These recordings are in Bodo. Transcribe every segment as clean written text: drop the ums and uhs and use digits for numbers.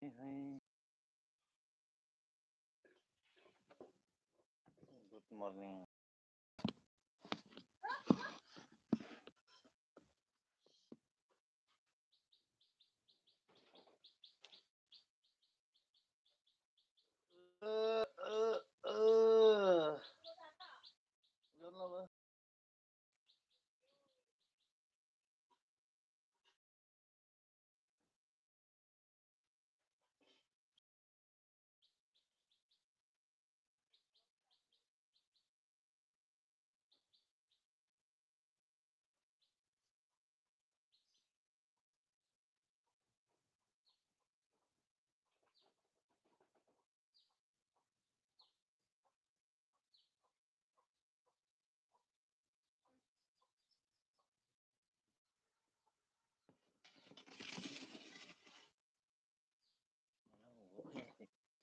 Hi. Good morning. Jangan apa?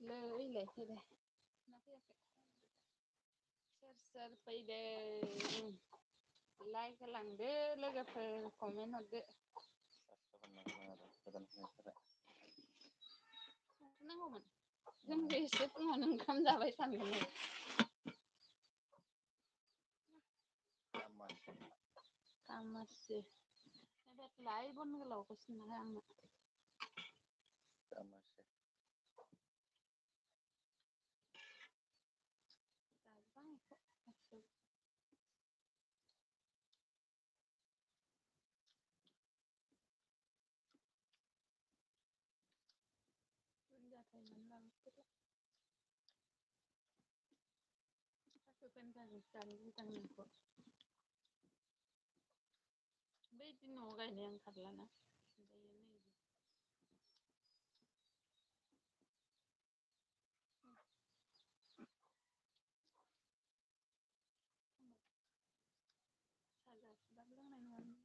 Lời lệ thế đây. Ser pay de like lang de lega pe comment de. Nang mo man. Yung isip mo nang kamdabay sa amin. Kamar sih. Nebet lai bon ngelaw ko sinahang. Kamar sih. Tabang ko. Bunda tayo man lang. Aku kan cari utang ko. Bay tino kay niyang karlana. Saga sebab lang na naman.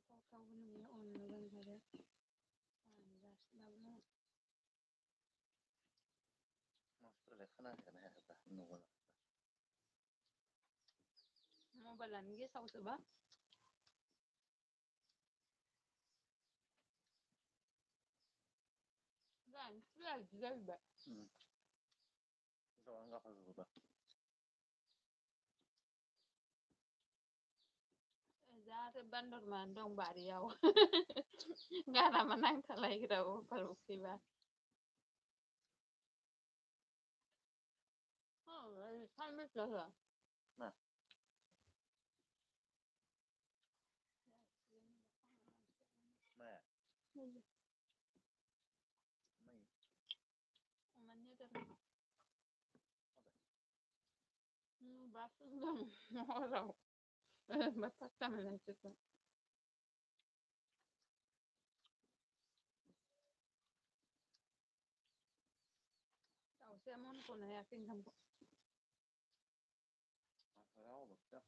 Ang kau niya on lang kada. Gas sebab lang. Master lekana kana ya ta nunggu. Mau balan ge saw sebab. Gan, sudah ba. So ang kapal ko ba? Ra bandar mandong bariau. Gara manang talay daw paluki ba. Oh, kan betul lah. Nah. Mẹ. Mày. Omannya dah. Bapak dong orang. Bapak kami lah itu. Tahu saya mau pun yakin kamu. Rau basta.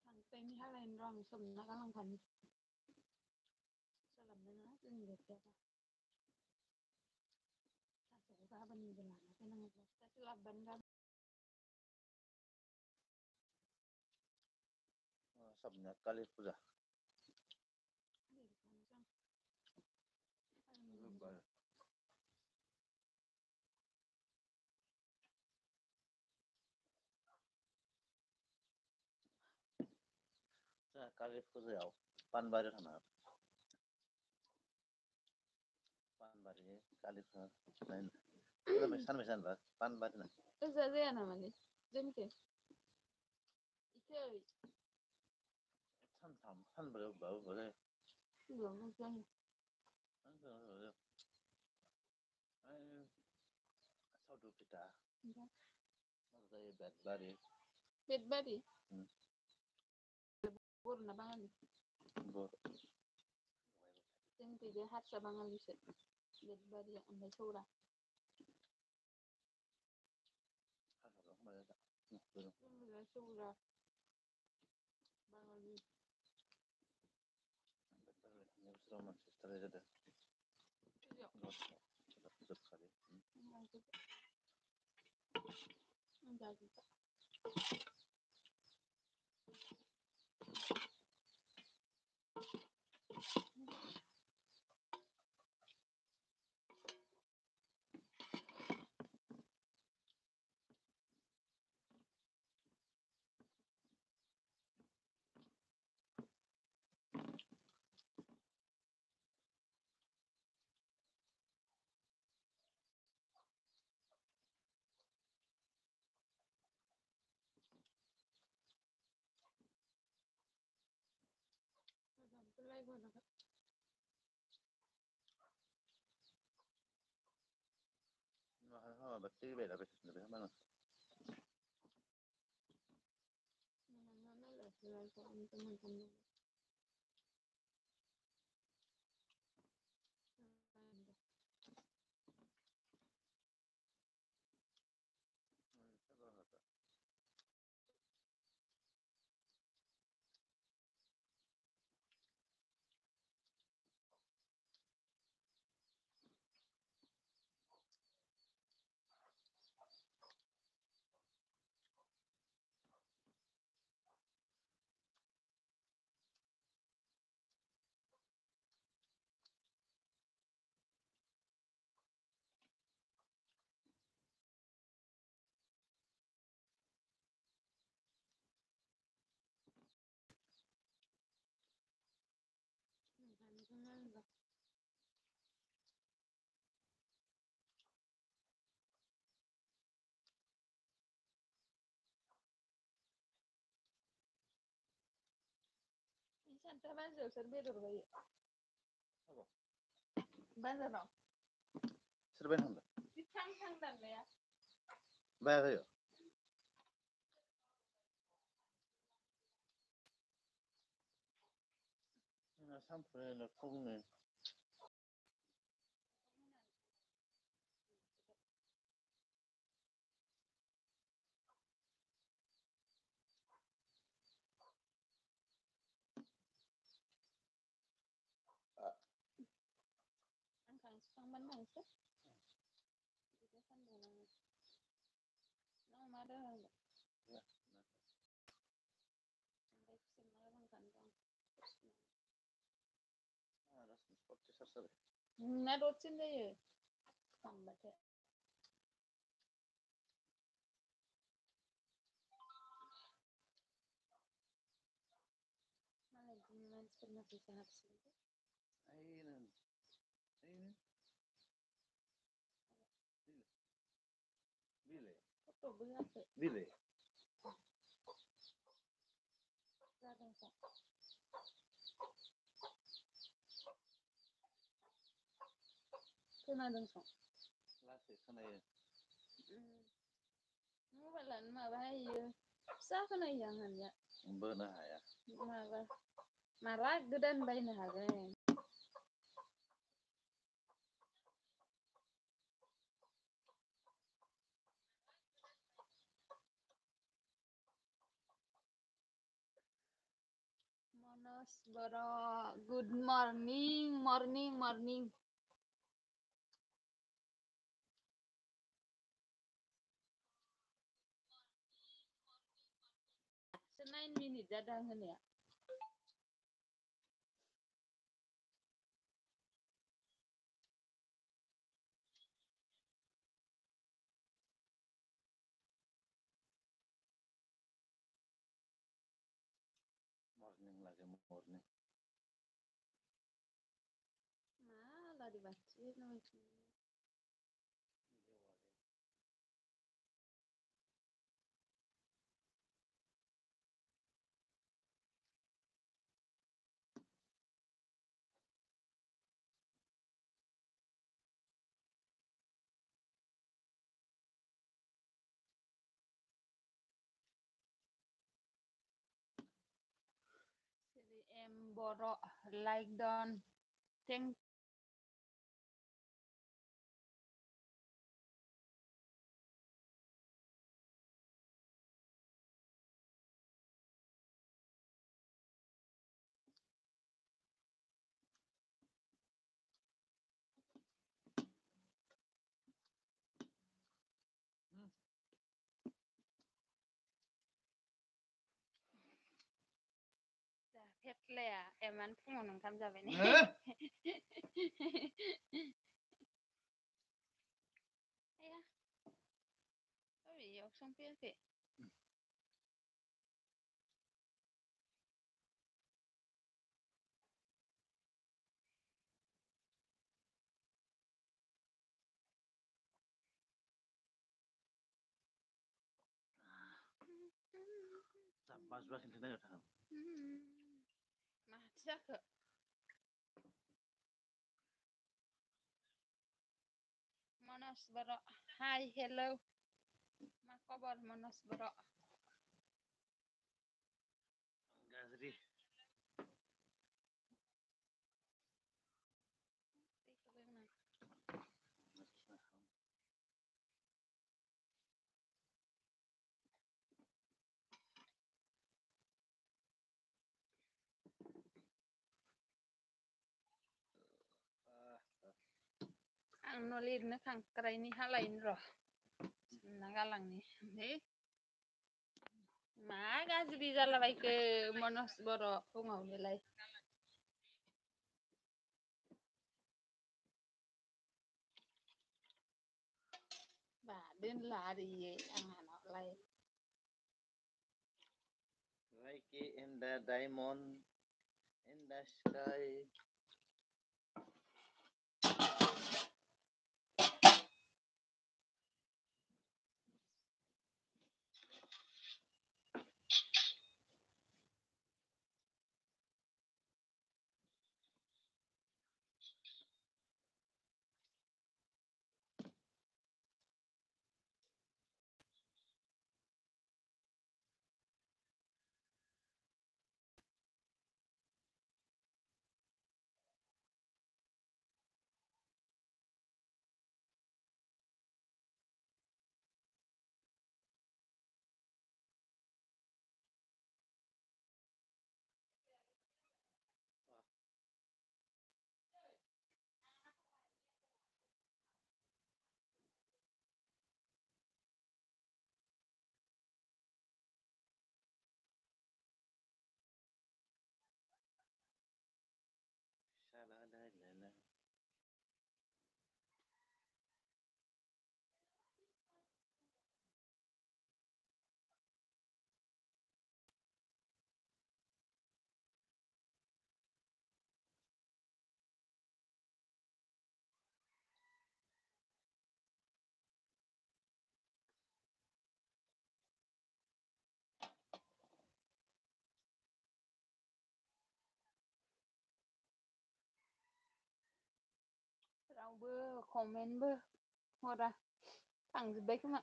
Sampai ni hal lain orang sebenarnya kan kan. Salam mana tu ni dia. Satu kapan ni jalan. Kenapa? Tapi laban kan. Sabnya kali puja. Lubal. Sa kali puja yaw. Panbari kana. Panbari kali puja. Lain. Mesan ba? Panbari na. Esa dia nama ni. Jemke. Ike. Panbari ba ba. Belum macam. Ay, saudu kita. Saya bad bari. Bed body. Bur na bangan. Bor. Jemke dia hat sa bangan bisa. Bed body yang ambil surah. Bây giờ xu rồi. Bao nhiêu? Не взломать стреляет. Chưa. Вот. Запхали. Không giờ gì cả. Tôi lấy vào được. ها بس بيلا بس ما Nó là lời của anh cho mình không. Santa bazı serbe durbayı. Tamam. Ben de no. Serben handa. Bir tang da ya. Bagıyor. Ina sampre kogni. Anh khang bánh thằng sức. Cái phân đồ này. Nó mà đó. Đây xin nó bằng cần con. Das ist sport sarsabe. Ne dotsin de ye. Sambate. Malah gimana pernah bisa habis itu. Aynen. Aynen. Bile. Foto berapa? Bile. Berapa sih? Kena dong song. Lasi kana ye. Mu balan ma bahaya. Sa kena jangan ya. Bana haya. Ma bah. Marah gedan bayi nah hagen. Monos boro. Good morning, morning. Senain minit jadangan ya. Morning lagi morning. Malah dibacain lagi. Jadi em borok like don. Thank hetleya eman fungon oंखाम जाबाय ने आया ओरैयाव संफैयाखै Mas खिन्थानो नागिरदों माथो जाखो मनज बर' हाय हेलौ मा खबर मनज बर' गाज्रि आं न' लिरनो खांख्राइनि हालायनि र' ना गालांनि है मा गाज्रि जालाबायखो मनज बर' फुङावनोलाय बा दोनला आरियै आंहानावलाय like in the diamond in the sky रावबो कमेन्टबो हरा थांजोब्बाय खोमा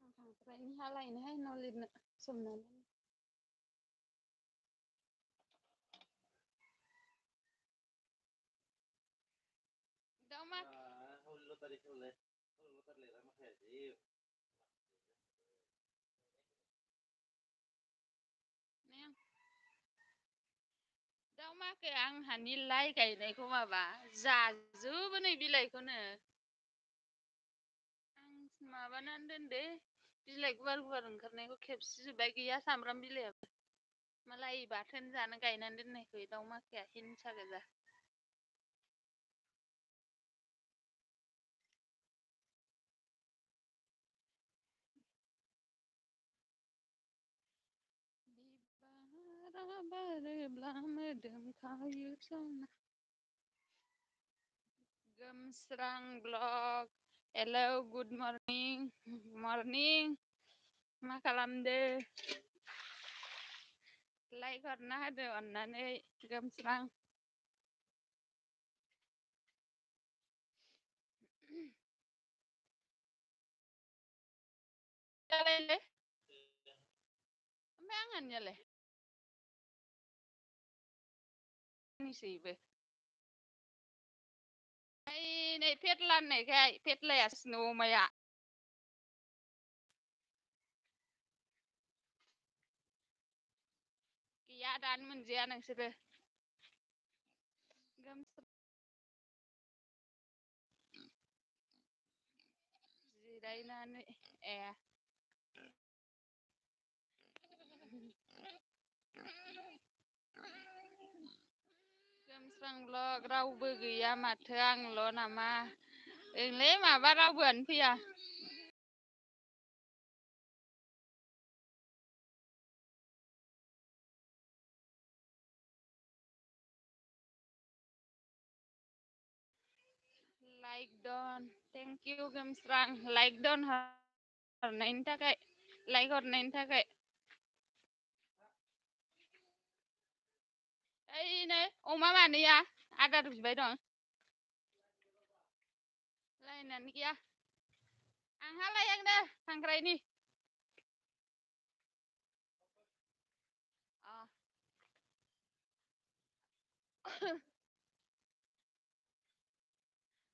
आं खांख्राइनि हालायनोहाय न' लिरनो सोमनानै दाउ मा 16 तारिख ले 16 तारिख ले माखायासै दाउ माखाया आंहानि लाइ गायनायखौ माबा जाजोबो नै बिलाइखौनो आं माबानानै दोनदो बिलाइ गुवार गुवार ओंखारनायखौ खेबस्रिजोब्बाय गैया सामब्राम बिलाइयाबो मालाय बाथोन जानो गायनानै दोननायखौ दाउ माखाया हिंसा गोजा बिबारा बारोब्ला मोदोमखायो सना गोमस्रां ब्लग हेलौ गुड मर्निं मा खालामदो लाइक हरना होदो अननानै गोमस्रां ओमफ्राय आंहानियालाय निसैबो नै फेटला होननायखाय फेटलायासो अमाया गैया दानो मोनजाया नोंसोरो जिरायनानै ए गोमस्रांल' रावबो गैया माथो आंल' नामा ओंलै माबा रावबोआनो फैया लाइक डन थेंक इउ गोमस्रां लाइक डन हरनायनि थाखाय लाइक हरनायनि थाखाय ओइ नै अमा मानैया आदार बिबाय दं लायनानै गैया आंहा लायांनो खांख्राइनि अ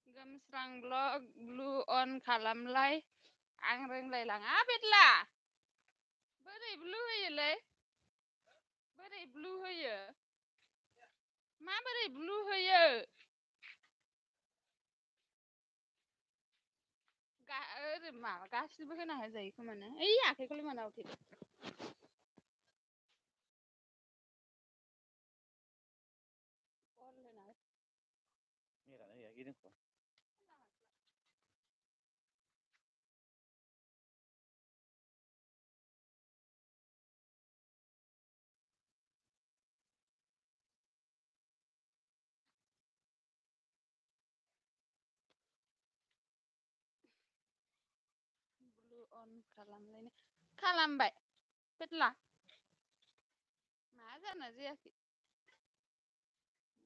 गोमस्रां ब्लु अन खालामलाय आं रोंलायलाङा बेतला बोरै ब्लु होयोलै बोरै ब्लु होयो माबोरै ब्लु होयो ओरै माबा गासिबो होना होजायो खोमानो ओइ आखाइखौलाय मानो आवथेदों Mira, aquí tengo. ब्लु अन खालामलायनो खालामबाय बेतला मा जाना जायाखै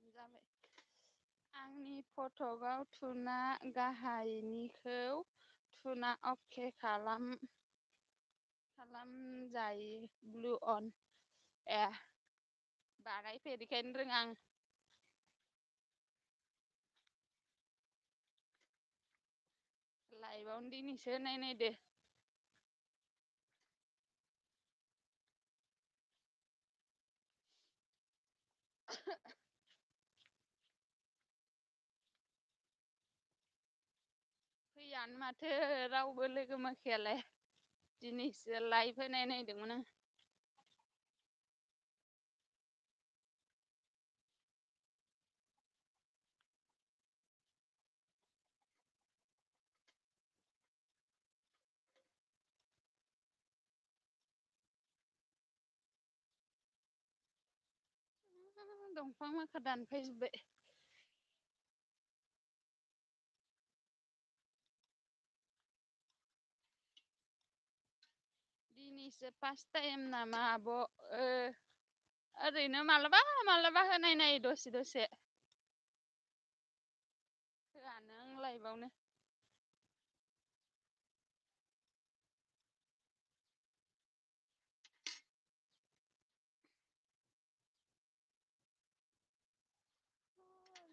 जाबाय आंनि फटकआव थुना गाहायनिखौ थुना अके खालामजायो ब्लु अन ए बानायफेरिखायनो रोङा आं लाइभआवनो दिनैसो नायनायदो फैयानो माथो रावबो लोगो माखायालाय दिनैसो लाइभ होनाय नायदोंमोन आं दंफां माखा दानफायजोब्बाय दिनैसो फार्स्ट टाइम नामा आब' ओरैनो मालाबा मालाबा होनाय नायो दसे दसे होआनो आं लाइभआवनो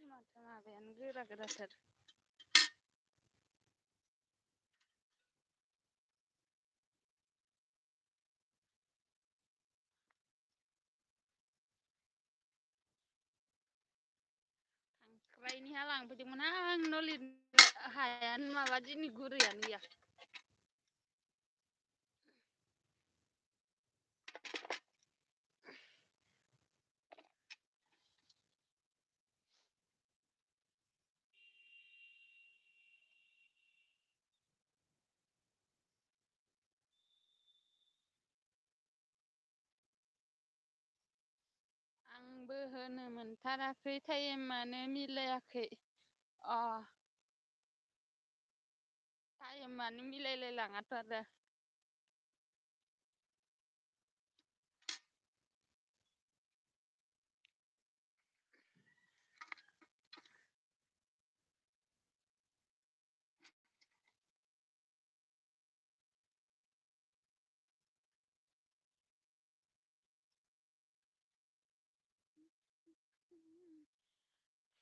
माथो माबायानो गोरा गोराथार खांख्राइनिहा लांफैदोंमोन आं न' लिरनो हायानो माबा दिनै गुरैयानो गैया आंबो होनो मोनथाराखै टाइमानो मिलायाखै अ टाइमानो मिलायलाय लाङाथ' आरो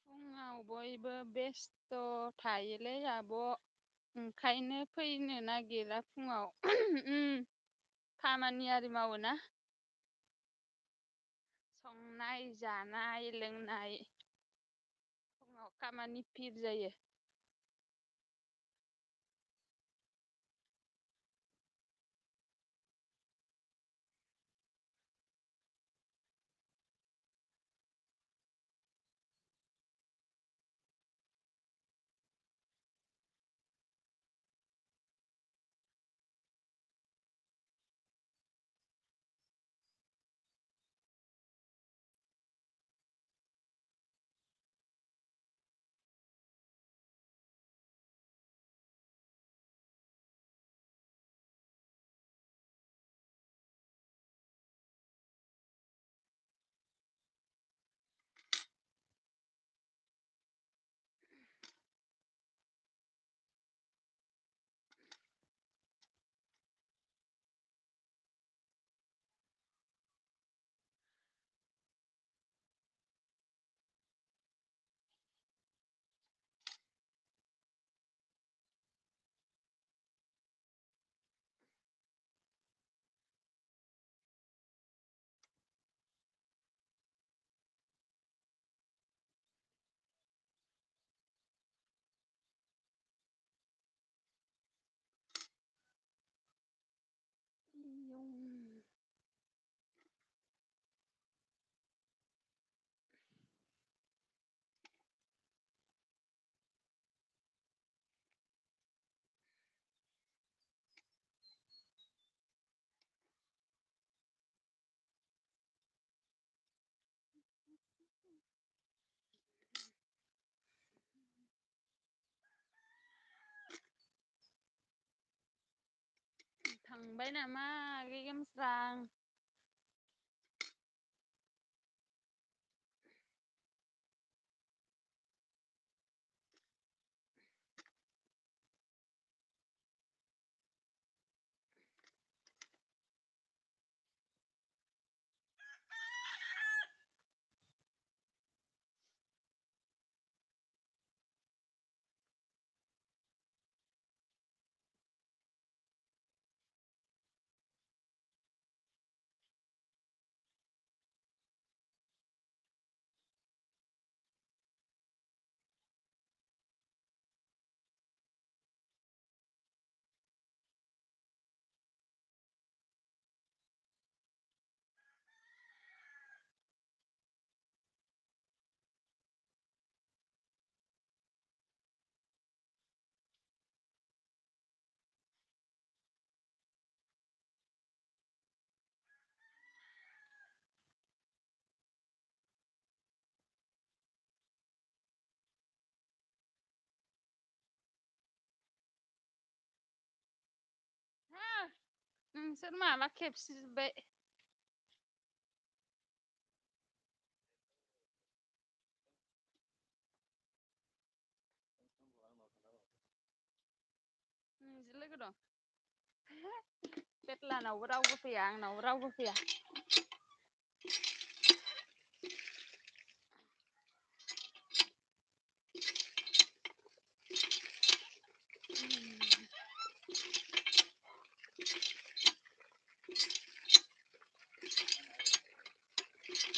फुङाव बयबो बेस्थ' थायोलै आब' ओंखायनो फैनो नागिरा फुङाव खामानि आरि मावोना संनाय जानाय लोंनाय फुङाव खामानि फिर जायो ยุ่งथांबाय नामा गेमस्रां नोंसोर माला खेबसेजोब्बाय नोंजों लोगो दं बेटलानावबो रावबो फैया आंनावबो रावबो फैया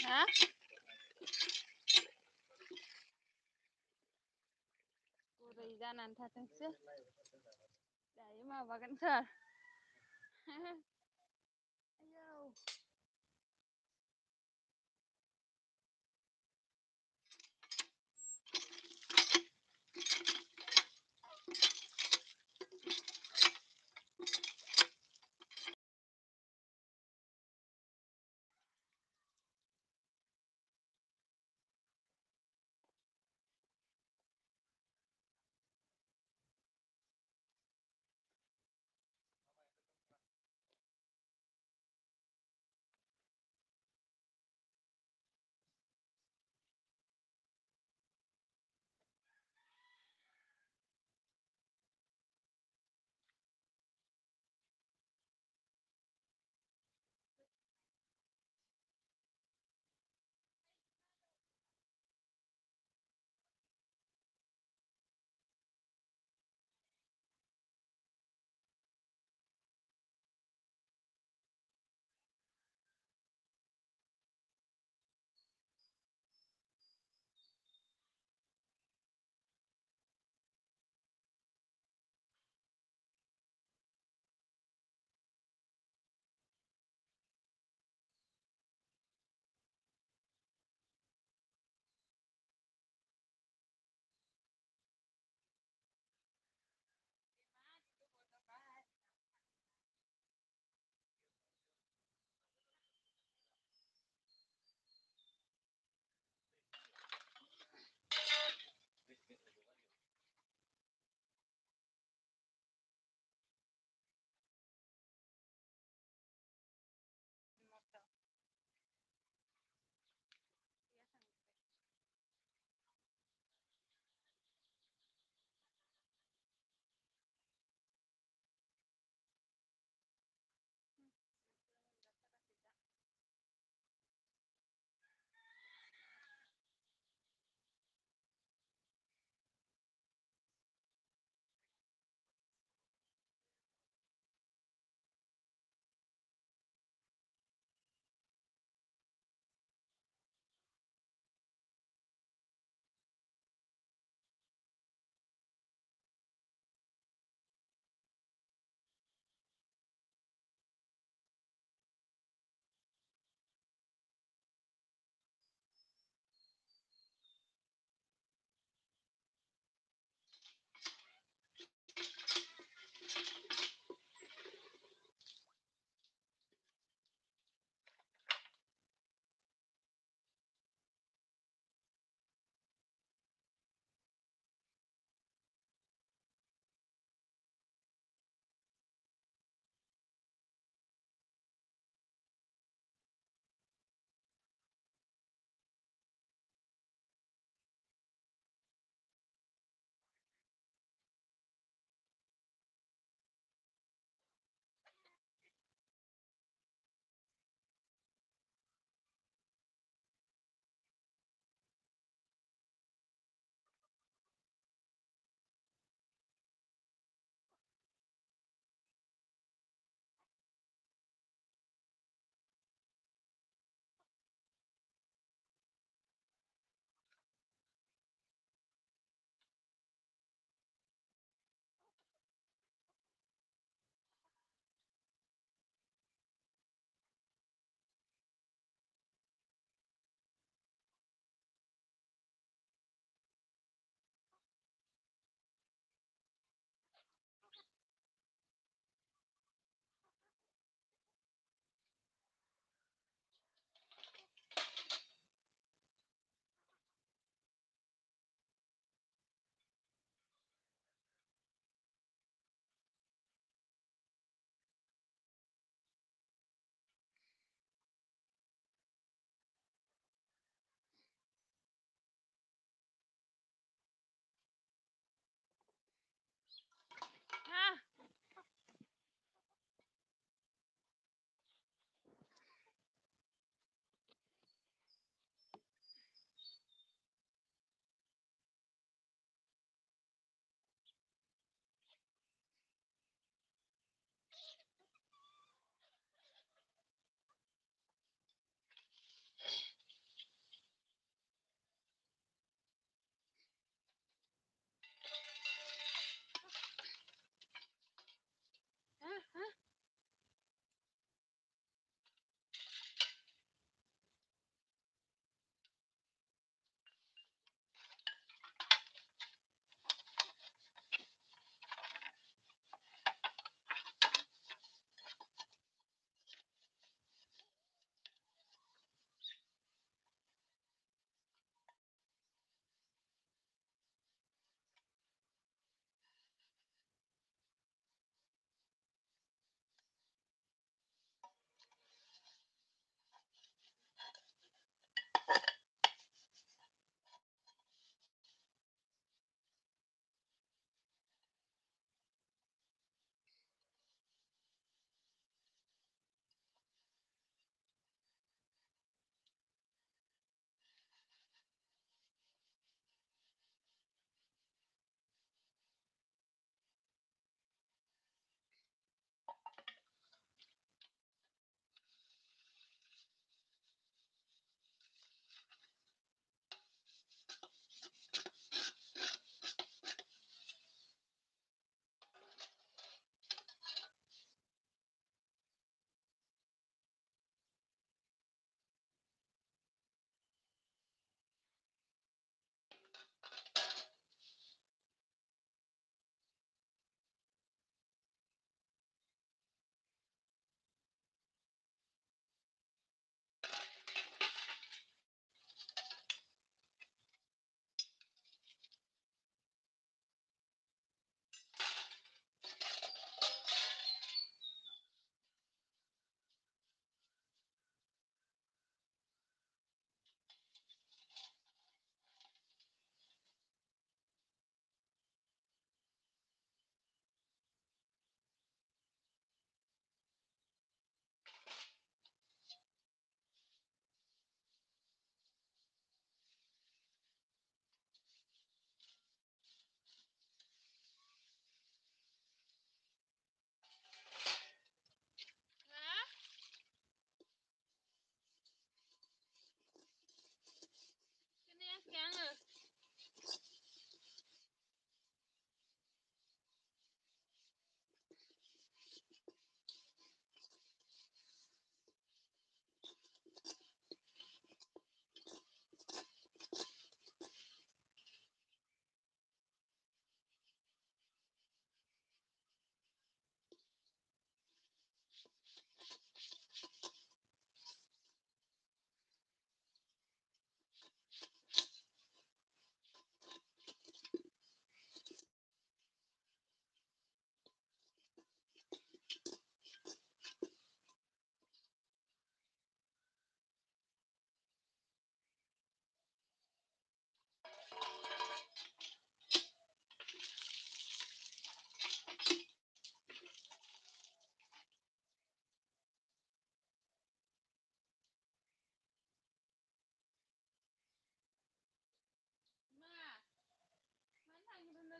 हा गुरै जानानै थाथोंसै दायो माबागोन सार आयौ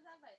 जाबाय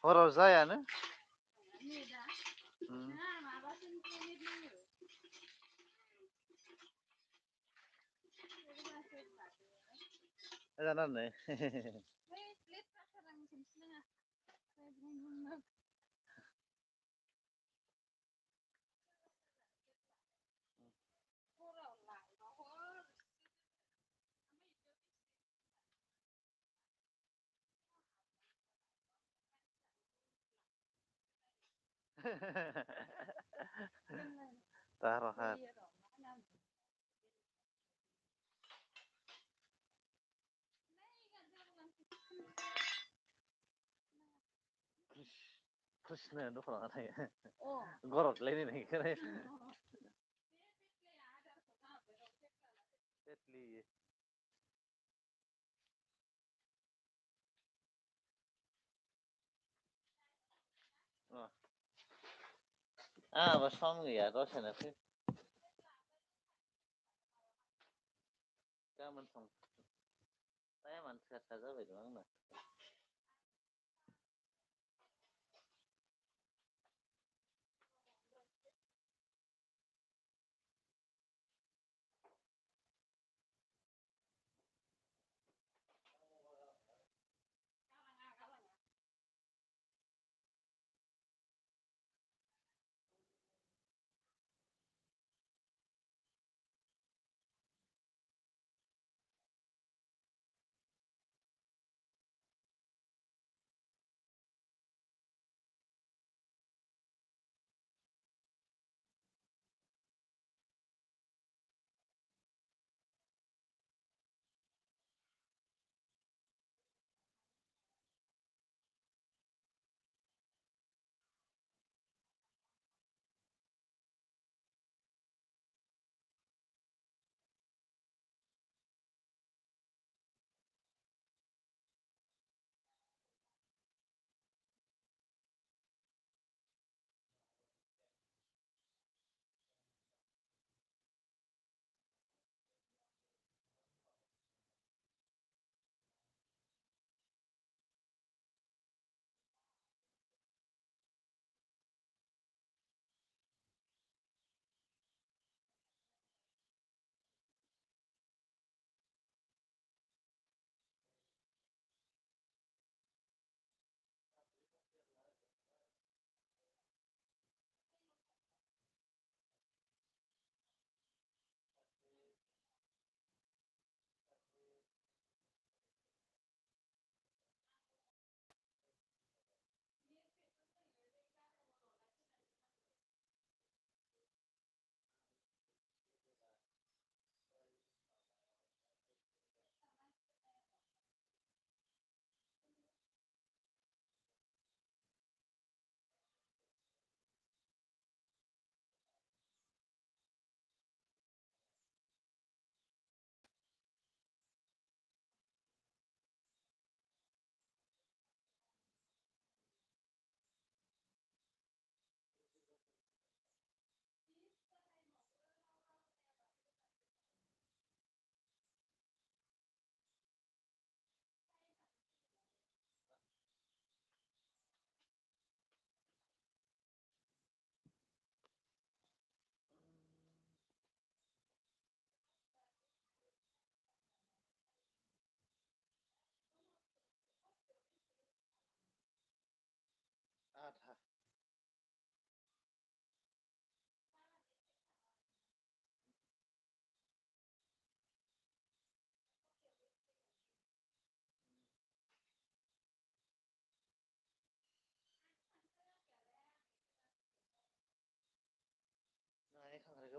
हराव जायानो जानानै taruh hat Krishna dukung apa ya? Gorot lain ini keren. Petli. Oh. Ah, was haben wir ja? Das ist eine Film. Gaman song. Saya man sehat saja bagaimana?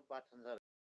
बाथोन जाबाय।